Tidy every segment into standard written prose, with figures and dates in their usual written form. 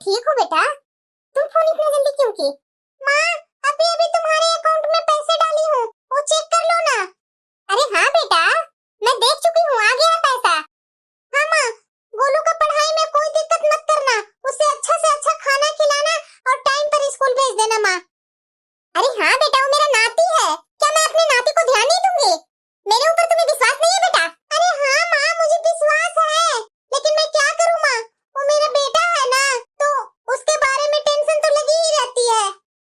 ठीक हो बेटा? तुम फोन इतना जल्दी क्यों की? माँ, अभी अभी तुम्हारे अकाउंट में पैसे डाली हूँ, वो चेक कर लो ना। अरे हाँ बेटा, मैं देख चुकी हूँ, आ गया पैसा। हाँ माँ, गोलू का पढ़ाई में कोई दिक्कत मत करना, उसे अच्छा से अच्छा खाना खिलाना और टाइम पर स्कूल भेज देना माँ। अरे हाँ बेटा, वो मेरा नाती है, क्या मैं अपने नाती को ध्यान नहीं दूंगी? मेरे ऊपर तुम्हें विश्वास नहीं है बेटा? अरे हाँ माँ, मुझे विश्वास है, लेकिन मैं क्या करूँ माँ, वो मेरा बेटा है ना, तो उसके बारे में टेंशन तो लगी ही रहती है।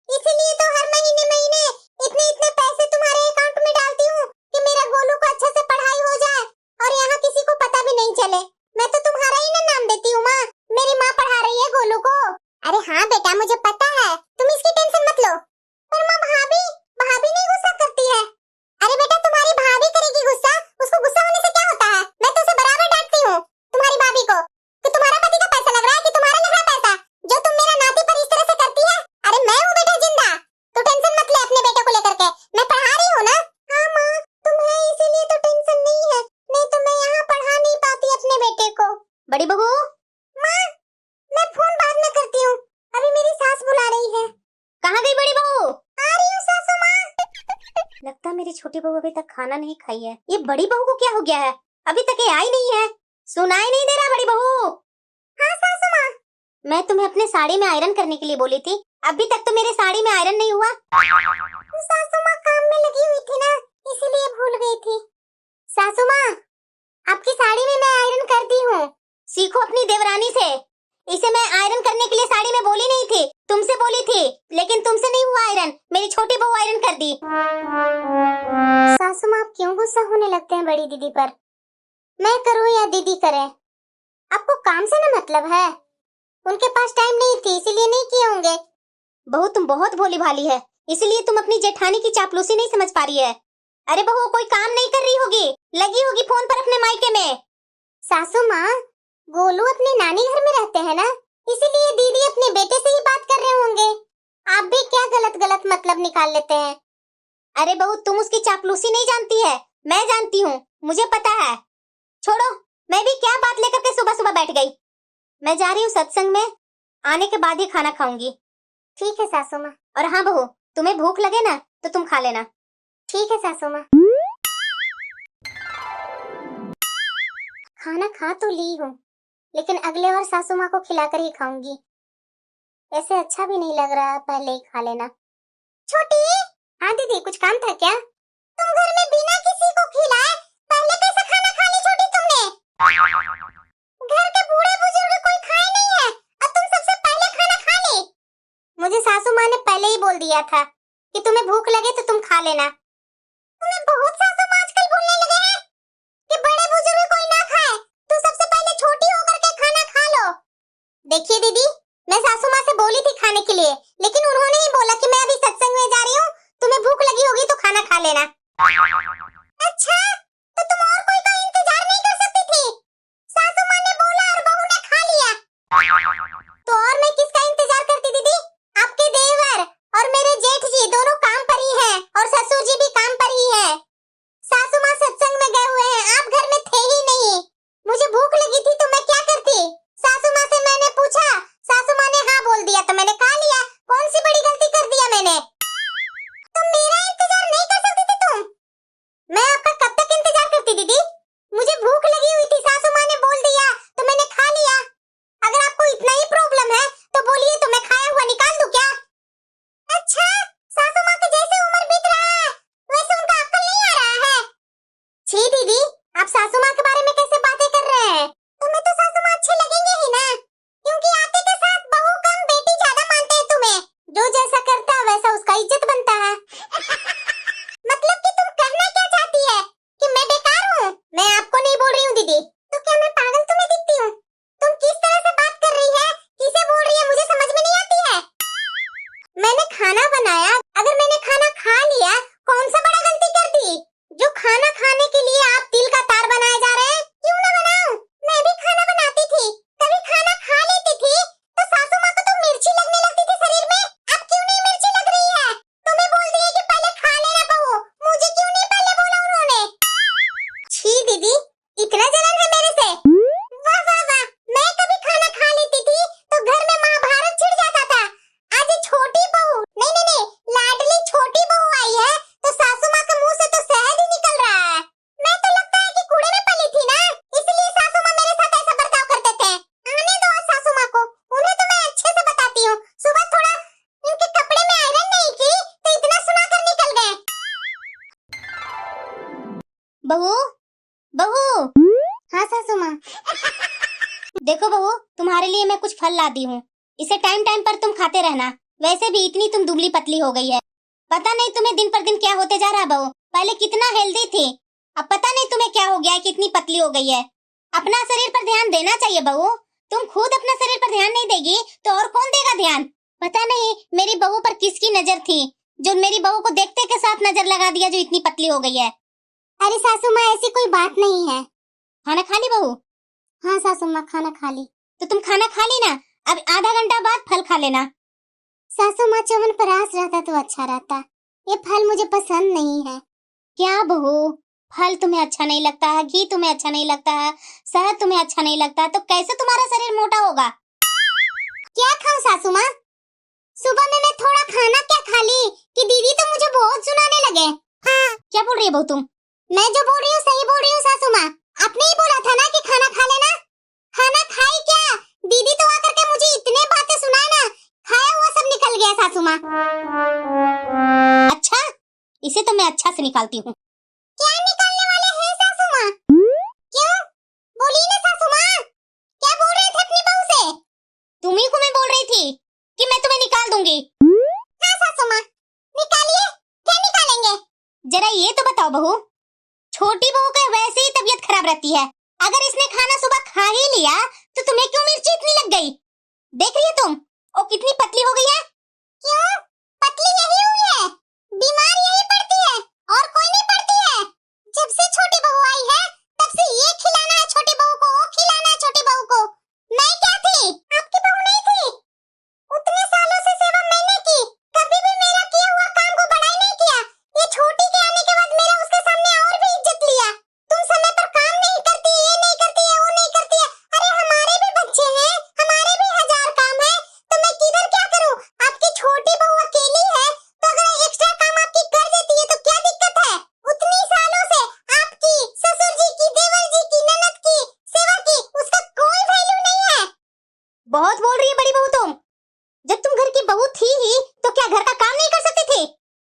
इसीलिए तो हर महीने महीने इतने इतने पैसे तुम्हारे अकाउंट में डालती हूँ कि मेरा गोलू को अच्छे से पढ़ाई हो जाए और यहाँ किसी को पता भी नहीं चले। मैं तो तुम्हारा ही ना नाम देती हूँ माँ, मेरी माँ पढ़ा रही है गोलू को। अरे हाँ बेटा, मुझे पता है, तुम इसकी टेंशन मत लो। पर माँ, भाभी भाभी नहीं गुस्सा करती है? अरे बेटा, तुम्हारी भाभी करेगी गुस्सा, उसको गुस्सा होने से क्या होता है? मैं तो उसे बराबर डांटती हूँ, तुम्हारी भाभी को, कि तुम्हारा पति का पैसा लग रहा है कि तुम्हारा लग रहा है पैसा, जो तुम मेरा नाती पर इस तरह से करती है। अरे मैं हूँ बेटा जिंदा, तो टेंशन मत ले अपने बेटे को लेकर के, मैं पढ़ा रही हूँ ना। हाँ माँ, तुम्हें इसीलिए तो टेंशन नहीं है, नहीं तो मैं यहाँ पढ़ा नहीं पाती अपने बेटे को। बड़ी बहू। माँ, मैं फोन बाद में करती हूँ, अभी मेरी सास बुला रही है। कहाँ गई बड़ी बहू? आ रही हूँ सासू माँ। लगता मेरी छोटी बहू अभी तक खाना नहीं खाई है। ये बड़ी बहू को क्या हो गया है? अभी तक ये आई नहीं है, सुनाई नहीं दे रहा बड़ी बहू। हाँ सासू माँ। मैं तुम्हें अपने साड़ी में आयरन करने के लिए बोली थी, अभी तक तो मेरे साड़ी में आयरन नहीं हुआ। सासू माँ काम में लगी हुई थी ना, इसीलिए भूल गई थी। सासू माँ, आपकी साड़ी में मैं आयरन कर दी हूँ, सीखो अपनी देवरानी से। इसे मैं आयरन करने के लिए साड़ी में बोली नहीं थी, तुमसे बोली थी, लेकिन तुमसे नहीं हुआ आयरन, मेरी छोटी बहू आयरन कर दी। सासू माँ, आप क्यों गुस्सा होने लगते हैं बड़ी दीदी पर? मैं करूँ या दीदी करे, आपको काम से ना मतलब है? उनके पास टाइम नहीं थी, इसीलिए नहीं किए होंगे। बहू, तुम बहुत भोली भाली है, इसलिए तुम अपनी जेठानी की चापलूसी नहीं समझ पा रही है। अरे बहू, कोई काम नहीं कर रही होगी, लगी होगी फोन पर अपने मायके में। सासू माँ, गोलू अपने नानी घर में रहते हैं ना, इसीलिए दीदी अपने बेटे से ही बात कर रहे होंगे। आप भी क्या गलत गलत मतलब निकाल लेते हैं। अरे बहू, तुम उसकी चापलूसी नहीं जानती है, मैं जानती हूँ, मुझे पता है। छोड़ो, मैं भी क्या बात लेकर के सुबह सुबह बैठ गई। मैं जा रही हूँ सत्संग में, आने के बाद ही खाना खाऊंगी। ठीक है सासू माँ। और हाँ बहू, तुम्हें भूख लगे ना तो तुम खा लेना। ठीक है सासू माँ। खाना खा तो ली हूँ, लेकिन अगले बार सासू माँ को खिलाकर ही खाऊंगी, ऐसे अच्छा भी नहीं लग रहा, पहले ही खा लेना। छोटी। हाँ दीदी, कुछ काम था क्या? तुम घर में बिना किसी को खिलाए पहले कैसे खाना खा ली छोटी तुमने? घर के बूढ़े बुजुर्ग कोई खाए नहीं है, अब तुम सबसे पहले खाना खा ली। मुझे सासू माँ ने पहले ही बोल दिया था कि तुम्हें भूख लगे तो तुम खा लेना। तुम्हें बहुत सासू माँ आजकल बोलने लगे हैं कि बड़े बुजुर्ग कोई ना खाए, तू सबसे पहले छोटी होकर के खाना खा लो। देखिए दीदी, मैं सासू माँ से बोली थी खाने के लिए, लेकिन उन्होंने ही बोला कि मैं अभी सत्संग में जा रही हूँ, तुम्हें भूख लगी होगी तो खाना खा लेना। अच्छा, तो तुम और कोई का इंतजार नहीं कर सकती थी? सासू माँ ने बोला और बहू ने खा लिया, तो और मैं किसका इंतजार करती दीदी? आपके देवर और मेरे जेठ जी दोनों काम पर ही हैं, और ससुर जी भी काम पर ही हैं। सासू माँ सत्संग में गए हुए हैं, आप घर में थे ही नहीं। मुझे भूख लगी थी तो मैं क्या करती? सासू माँ से मैंने पूछा, सासू माँ ने हाँ बोल दिया तो मैंने खा लिया। कौन सी बड़ी गलती कर दिया मैंने? तो मेरा इंतजार नहीं कर सकती थी तुम? मैं आपका कब तक इंतजार करती दीदी? मुझे भूख लगी हुई थी, सासू माँ ने बोल दिया तो मैंने खा लिया। अगर आपको इतना ही प्रॉब्लम है तो बोलिए, तो मैं खाया हुआ निकाल दूं क्या? अच्छा, सासू माँ के जैसे उम्र बीत रहा है वैसे उनका अक्ल नहीं आ रहा है। छी दीदी, आप सासू माँ के बारे में कैसे बातें कर रहे हैं? तुम्हें तो सासू माँ अच्छे लगेंगे ही ना, क्योंकि आते बहू, बहू। हाँ सासू माँ। देखो बहू, तुम्हारे लिए मैं कुछ फल ला दी हूँ। इसे टाइम टाइम पर तुम खाते रहना। वैसे भी इतनी तुम दुबली पतली हो गई है। पता नहीं तुम्हें दिन पर दिन क्या होते जा रहा है बहू। पहले कितना हेल्दी थी, अब पता नहीं तुम्हें क्या हो गया है, कितनी पतली हो गई है। अपना शरीर पर ध्यान देना चाहिए बहू। तुम खुद अपना शरीर पर ध्यान नहीं देगी तो और कौन देगा ध्यान। पता नहीं मेरी बहू पर किसकी नजर थी, जो मेरी बहू को देखते के साथ नजर लगा दिया, जो इतनी पतली हो गई है। अरे सासू माँ, ऐसी कोई बात नहीं है। खाना खा ली बहू? हाँ सासू माँ, खाना खा ली। तो तुम खाना खा ली ना, अब आधा घंटा बाद फल खा लेना। सासू माँ, च्यवनप्राश रहता तो अच्छा रहता। ये फल मुझे पसंद नहीं है। क्या बहू, फल तुम्हें अच्छा नहीं लगता है, घी तुम्हें अच्छा नहीं लगता है, शहद तुम्हें अच्छा नहीं लगता, तो कैसे तुम्हारा शरीर मोटा होगा? क्या खाऊं सासू माँ? सुबह में मैं थोड़ा खाना क्या खा ली कि दीदी तो मुझे बहुत सुनाने लगे। हाँ। क्या बोल रही है बहू तुम? मैं जो बोल रही हूँ सही बोल रही हूँ सासू माँ। आपने ही बोला था ना कि खाना खा लेना। खाना खाई क्या? दीदी तो आकर के मुझे इतने बातें सुनाए ना, खाया हुआ सब निकल गया सासू माँ। अच्छा, इसे तो मैं अच्छा से निकालती हूँ। क्या निकालने वाले हैं सासू माँ? क्यों? बोलिए ना सासू माँ, क्या बोल रहे थे अपनी बहू से? तुम्ही को मैं बोल रही थी कि मैं तुम्हें निकाल दूंगी। हाँ सासू माँ, निकालिए। क्या निकालेंगे? जरा ये तो बताओ बहू, छोटी बहू का वैसे ही तबीयत खराब रहती है, अगर इसने खाना सुबह खा ही लिया तो तुम्हें क्यों मिर्ची इतनी लग गई? देख रही हो तुम, वो कितनी पतली हो गई है। क्यों? पतली यही हुई है, बीमार यही पड़ती है, और कोई नहीं पड़ती है। जब से छोटी बहू आई है तब से ये खिलाना है छोटी बहू को, वो खिलाना है छोटी बहू को। मैं क्या थी? आपकी बहू नहीं थी? उतने सालों से सेवा मैंने की, कभी भी मेरा किया हुआ काम को बड़ाई नहीं किया। ये छोटी के आने के बाद मेरा उसके सामने और भी इज्जत लिया। तुम समय पर काम नहीं करती, ये नहीं करती है, वो नहीं करती है। अरे हमारे भी बच्चे हैं, हमारे भी हजार काम है, तो मैं किधर क्या करूं? आपकी छोटी बहू अकेली है, तो अगर एक्स्ट्रा काम आपकी कर देती है तो क्या दिक्कत है? उतनी सालों से आपकी, ससुर जी की, देवर जी की, ननद की सेवा की, उसका कोई वैल्यू नहीं है। बहुत बोल रही है बड़ी बहू तुम। जब तुम घर की बहू थी ही तो क्या घर का काम नहीं कर सकती थी?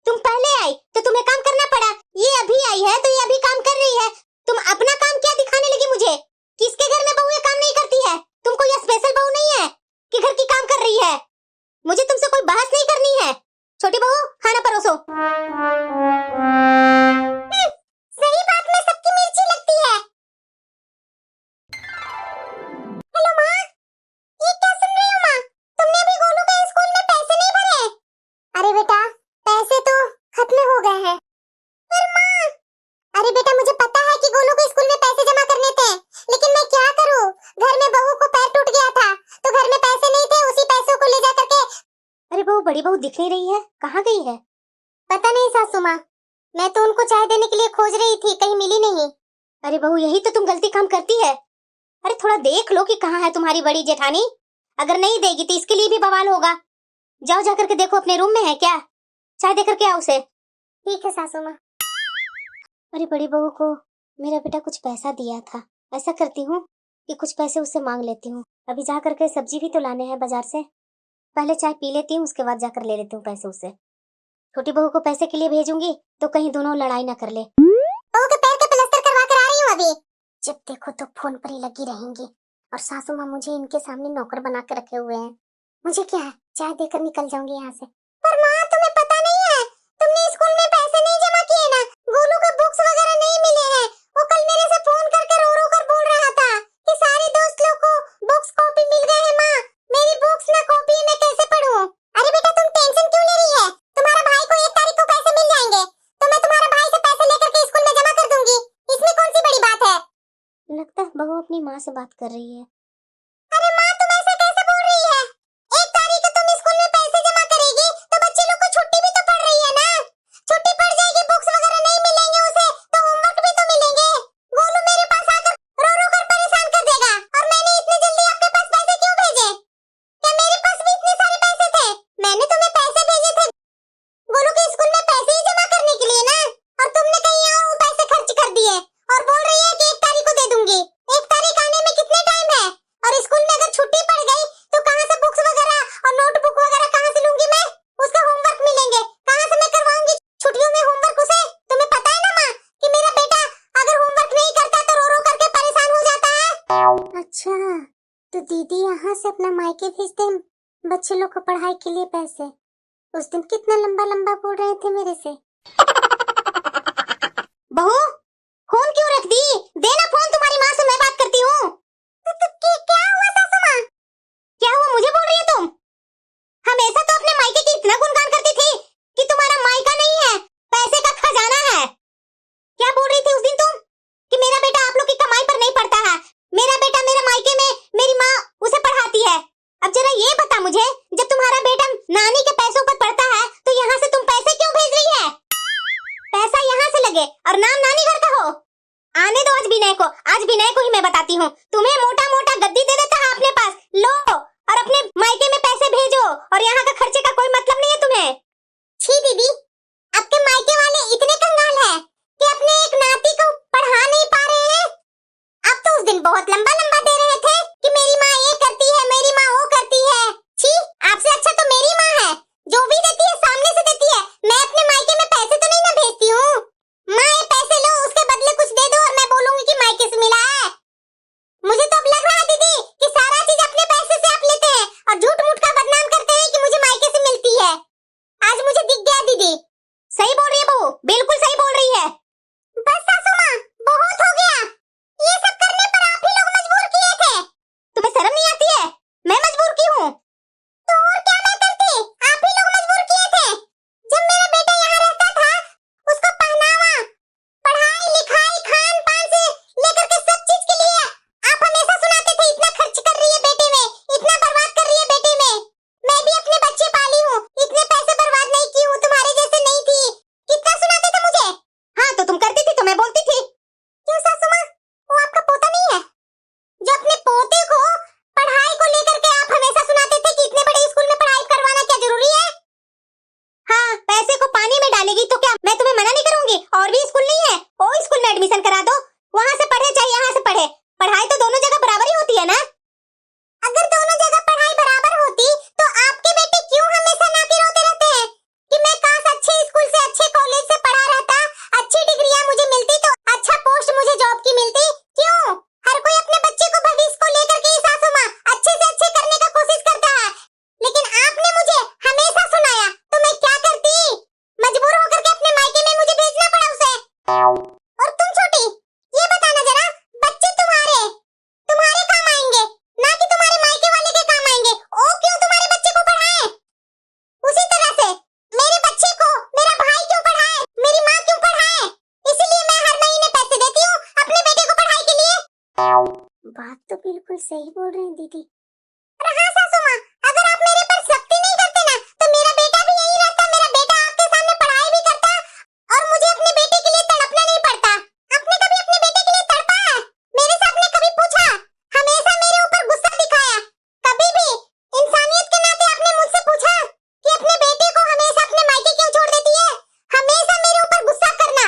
तुम पहले आई तो तुम्हें काम करना पड़ा, ये अभी आई है तो ये अभी काम कर रही है। तुम अपना काम क्या दिखाने लगी मुझे? किसके घर में बहू ये काम नहीं करती है? तुमको ये स्पेशल बहू नहीं है कि घर की काम कर रही है। मुझे तुमसे कोई बहस नहीं करनी है। छोटी बहू, खाना परोसो। सही बात में सबकी मिर्ची लगती है। हेलो माँ, ये क्या सुन रही हो माँ? तुमने अभी गोलू के स्कूल में पैसे नहीं भरे? अरे बेटा, पैसे तो खत्म हो गए हैं। पर माँ, अरे बेटा मुझे पता है कि गोलू को स्कूल में पैसे जमा करने थे, लेकिन मैं क्या करूँ? घर में बहू को पैर टूट गया था, तो घर में पैसे नहीं थे, उसी पैसों को ले जा करके। अरे बहू, बड़ी बहू दिख नहीं रही है, कहाँ गई है? पता नहीं सासू माँ, मैं तो उनको चाय देने के लिए खोज रही थी, कहीं मिली नहीं। अरे बहू, यही तो तुम गलती काम करती है। अरे थोड़ा देख लो कि कहाँ है तुम्हारी बड़ी जेठानी। अगर नहीं देगी तो इसके लिए भी बवाल होगा। जाओ जाकर के देखो अपने रूम में है क्या, चाय दे करके आओ उसे। ठीक है सासू माँ। अरे बड़ी बहू को मेरा बेटा कुछ पैसा दिया था, ऐसा करती हूँ कि कुछ पैसे उससे मांग लेती हूँ। अभी जा करके सब्जी भी तो लाने हैं बाजार से, पहले चाय पी लेती हूँ, उसके बाद जाकर ले लेती हूँ पैसे उससे। छोटी बहू को पैसे के लिए भेजूंगी तो कहीं दोनों लड़ाई ना कर ले। बहू के पैर का प्लास्टर करवा कर आ रही हूँ अभी। जब देखो तो फोन पर ही लगी रहेंगी, और सासू माँ मुझे इनके सामने नौकर बना के रखे हुए हैं। मुझे क्या है, चाय देकर निकल जाऊंगी यहाँ से। पर माँ, तुम्हें पता नहीं है, तुमने स्कूल में पैसे नहीं जमा किए ना, गोलू को बुक्स वगैरह नहीं मिले हैं। वो कल मेरे से फोन करके रो रो कर बोल रहा था कि सारे दोस्त लोग को बुक्स कॉपी मिल गए हैं माँ, मेरी बुक्स ना कॉपी मैं कैसे पढूं? अरे बेटा तुम टेंशन क्यों ले रही है? तुम्हारा भाई को 1 तारीख को पैसे मिल जाएंगे, तो मैं तुम्हारे भाई से पैसे लेकर के स्कूल में जमा कर दूंगी। इसमें कौन सी बड़ी बात है? लगता है बहू अपनी माँ से बात कर रही है। अरे माँ, तुम ऐसे कैसे बोल रही है? 1 तारीख को तुम स्कूल में पैसे जमा करेगी तो बच्चे लोग को छुट्टी भी तो पड़ रही है ना। छुट्टी पड़ जाएगी, बुक्स वगैरह नहीं मिलेंगे उसे, तो होमवर्क भी तो मिलेंगे। गोलू मेरे पास आकर रो रो कर परेशान कर देगा, और मैंने इतनी जल्दी आपके पास पैसे क्यों भेजे? क्या मेरे पास भी इतने सारे पैसे थे? मैंने तुम्हें पैसे भेजे थे गोलू के स्कूल में पैसे ही जमा करने के लिए ना, और तुमने कहीं और वो पैसे खर्च कर दिए और बोल रही है कि 1 तारीख को दे दूंगी। 1 तारीख आने में कितने टाइम है? अच्छा, तो दीदी यहाँ से अपना मायके भेजते हैं बच्चे लोग को पढ़ाई के लिए पैसे। उस दिन कितना लंबा लंबा बोल रहे थे मेरे से। बहू, फोन क्यों रख दी? देना फोन, तुम्हारी माँ से मैं बात करती हूँ। क्या हुआ सासू माँ? क्या हुआ मुझे बोल रही है तुम? हमेशा तो अपने मायके की इतना गुणगान करती थी कि तुम्हारा मायका नहीं है, पैसे का खजाना है। क्या बोल रही थी उस दिन तुम? कि मेरा बेटा आप लोग की कमाई पर नहीं पड़ता है, मेरा बेटा मेरे मायके में मेरी माँ उसे पढ़ाती है। अब जरा ये बता मुझे, जब तुम्हारा बेटा नानी के पैसों पर पड़ता है तो यहाँ से तुम पैसे क्यों भेज रही है? पैसा यहाँ से लगे और नाम नानी घर का हो। आने दो आज विनय को ही मैं बताती हूँ। तुम्हें मोटा मोटा गद्दी दे देता है अपने पास, लो और अपने मायके में पैसे भेजो, और यहाँ का खर्चे का कोई मतलब नहीं है तुम्हें। छी दीदी, आपके मायके वाले इतने कंगाल हैं कि अपने एक नाती को पढ़ा नहीं पा रहे हैं। आप तो उस दिन बहुत लंबा लंबा दे रहे थे कि मेरी माँ ये करती है, मेरी माँ वो करती है। छी, आपसे अच्छा तो मेरी माँ है, जो भी देती है सामने से देती है। मैं अपने मायके में पैसे तो नहीं ना भेजती हूँ। माँ ये पैसे लो, उसके बदले कुछ दे दो और मैं बोलूंगी कि मायके से मिला है। मुझे तो अब लग रहा है दीदी कि सारा चीज अपने पैसे से आप लेते हैं और झूठ मूठ का बदनाम करते हैं कि मुझे मायके से मिलती है। आज मुझे दिख गया दीदी। सही बोल रही है बहू, बिल्कुल सही बोल रही है। बस सासू माँ, बहुत हो गया। ये सब करने पर आप ही लोग मजबूर किए थे। तुम्हें शर्म नहीं आती है? मैं मजबूर की हूँ तो और क्या मैं करती? आप ही लोग मजबूर किए थे। जब मेरा बेटा यहाँ रहता था, उसको पहनावा, पढ़ाई लिखाई, खान पान से लेकर के सब चीज के लिए आप हमेशा सुनाते थे इतना खर्च कर रही है बेटे में, इतना बर्बाद कर रही है बेटे में। मैं भी अपने बच्चे पाली हूँ, इतने पैसे बर्बाद नहीं की हूँ, तुम्हारे जैसे नहीं थी। कितना सुनाते थे मुझे। हाँ तो तुम करती थी तो मैं बोलती थी। क्यों सासू माँ, वो आपका पोता नहीं है जो अपने पोते को पढ़ाई को लेकर के आप हमेशा सुनाते थे कि इतने बड़े स्कूल में पढ़ाई करवाना क्या जरूरी है? हाँ, पैसे को पानी में डालेगी तो क्या मैं तुम्हें मना नहीं करूंगी? और भी स्कूल नहीं है, वो स्कूल में एडमिशन करा दो, वहाँ से पढ़े चाहे यहाँ से पढ़े, पढ़ाई तो दोनों जगह बराबर ही होती है ना। अगर दोनों जगह पढ़ाई बराबर होती तो आपके बेटे क्यों हमेशा नाते रोते रहते हैं कि मैं काश अच्छे स्कूल से, अच्छे कॉलेज से पढ़ा रहता, अच्छी डिग्रियां मुझे मिलती तो अच्छा पोस्ट मुझे जॉब की मिलती। क्यों हर कोई अपने बच्चे को भविष्य को लेकर के सासू माँ अच्छे से अच्छे करने का कोशिश करता है, लेकिन आपने मुझे हमेशा सुनाया तो मैं क्या करती? मजबूर होकर के अपने मायके में मुझे भेजना पड़ा उसे। और तुम छोटी, ये बताना जरा, बच्चे तुम्हारे काम आएंगे ना कि तुम्हारे मायके वाले के काम आएंगे। ओ क्यों तुम्हारे बच्चे को पढ़ाए? उसी तरह से मेरे बच्चे को मेरा भाई क्यों पढ़ाए, मेरी माँ क्यों पढ़ाए? इसीलिए मैं हर महीने पैसे देती हूँ अपने बेटे को पढ़ाई के लिए। बात तो बिल्कुल सही बोल रहे हैं दीदी। अरे हाँ सासू माँ, अगर आप मेरे पर सख्ती नहीं करते ना तो मेरा बेटा भी यही रहता, मेरा बेटा आपके सामने पढ़ाई भी करता और मुझे अपने बेटे के लिए तड़पना नहीं पड़ता। आपने कभी अपने बेटे के लिए तड़पा है? मेरे से आपने कभी पूछा? हमेशा मेरे ऊपर गुस्सा दिखाया। कभी भी इंसानियत के नाते आपने मुझसे पूछा कि अपने बेटे को हमेशा अपने मायके क्यों छोड़ देती है? हमेशा मेरे ऊपर गुस्सा करना।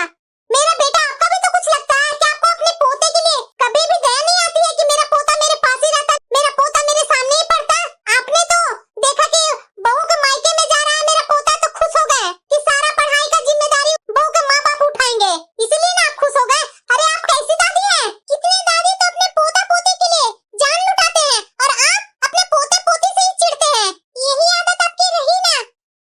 मेरा बेटा आपका भी तो कुछ लगता है कि आपको अपने पोते के लिए कभी भी दया नहीं आती है कि मेरा पोता मेरे पास ही रहता, मेरा पोता मेरे सामने ही पढ़ता। आपने तो देखा कि बहू के मायके में जा रहा है मेरा पोता तो खुश हो गए कि सारा पढ़ाई का जिम्मेदारी बहू के माँ बाप उठाएंगे, इसीलिए ना आप खुश हो गए। अरे आप कैसी दादी हैं? कितनी दादी तो अपने पोता पोती के लिए जान लुटाते हैं और आप अपने पोते पोती से ही चिढ़ते हैं। यही आदत आपकी रही ना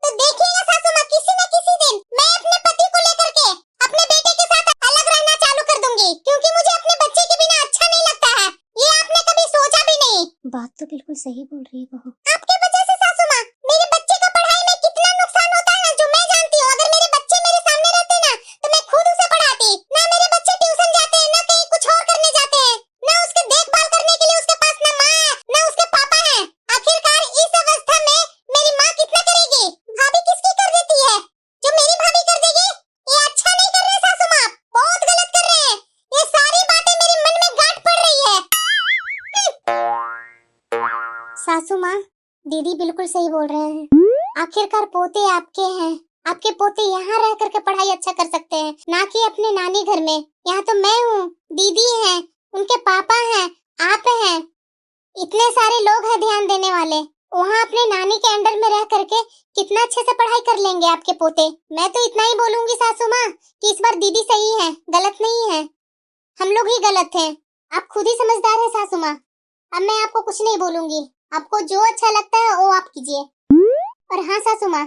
तो देखिएगा सासू माँ, किसी न किसी दिन मैं अपने पति को लेकर के अपने बेटे के साथ अलग रहना चालू कर दूंगी, क्योंकि मुझे अपने बच्चे के बिना अच्छा नहीं लगता है। ये आपने कभी सोचा भी नहीं। बात तो बिल्कुल सही बोल रही है बहू। आपके वजह से सासू माँ मेरे बच्चे का पढ़ाई में कितना नुकसान होता है ना, जो मैं जानती हूँ। अगर मेरे बच्चे मेरे सामने रहते ना तो मैं खुद उसे पढ़ाती। ना मेरे बच्चे ट्यूशन जाते हैं, ना कहीं कुछ और करने जाते हैं, ना उसके देखभाल करने के लिए उसके पास ना माँ है ना उसके पापा है। आखिरकार इस अवस्था में मेरी माँ कितना करेगी? भाभी किसकी कर देती है? जो मेरी भाभी कर देगी? ये अच्छा नहीं कर रहे सासू माँ, बहुत गलत कर रहे हैं। ये सारी बातें मेरे मन में गांठ पड़ रही है। सासू माँ, दीदी बिल्कुल सही बोल रहे हैं। आखिरकार पोते आपके हैं, आपके पोते यहाँ रह करके पढ़ाई अच्छा कर सकते हैं, ना कि अपने नानी घर में। यहाँ तो मैं हूँ, दीदी हैं, उनके पापा हैं, आप हैं, इतने सारे लोग हैं ध्यान देने वाले। वहाँ अपने नानी के अंडर में रह करके कितना अच्छे से पढ़ाई कर लेंगे आपके पोते। मैं तो इतना ही बोलूंगी सासू माँ कि इस बार दीदी सही है, गलत नहीं है। हम लोग ही गलत हैं। आप खुद ही समझदार है सासू माँ। अब मैं आपको कुछ नहीं बोलूंगी, आपको जो अच्छा लगता है वो आप कीजिए। और हाँ सासू माँ,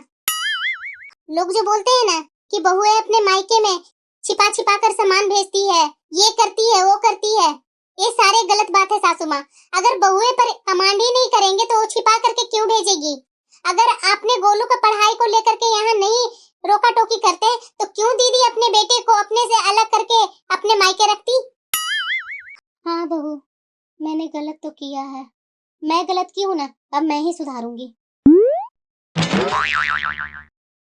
लोग जो बोलते हैं ना कि बहुएं अपने मायके में छिपा छिपा कर सामान भेजती है, ये करती है वो करती है, ये सारे गलत बात है सासू माँ। अगर बहुएं पर कमांड ही नहीं करेंगे तो वो छिपा करके क्यों भेजेगी? अगर आपने गोलू का पढ़ाई को लेकर के यहाँ नहीं रोका टोकी करते तो क्यों दीदी अपने बेटे को अपने से अलग करके अपने मायके रखती? हाँ बहू, मैंने गलत तो किया है, मैं गलत की हूँ ना, अब मैं ही सुधारूंगी।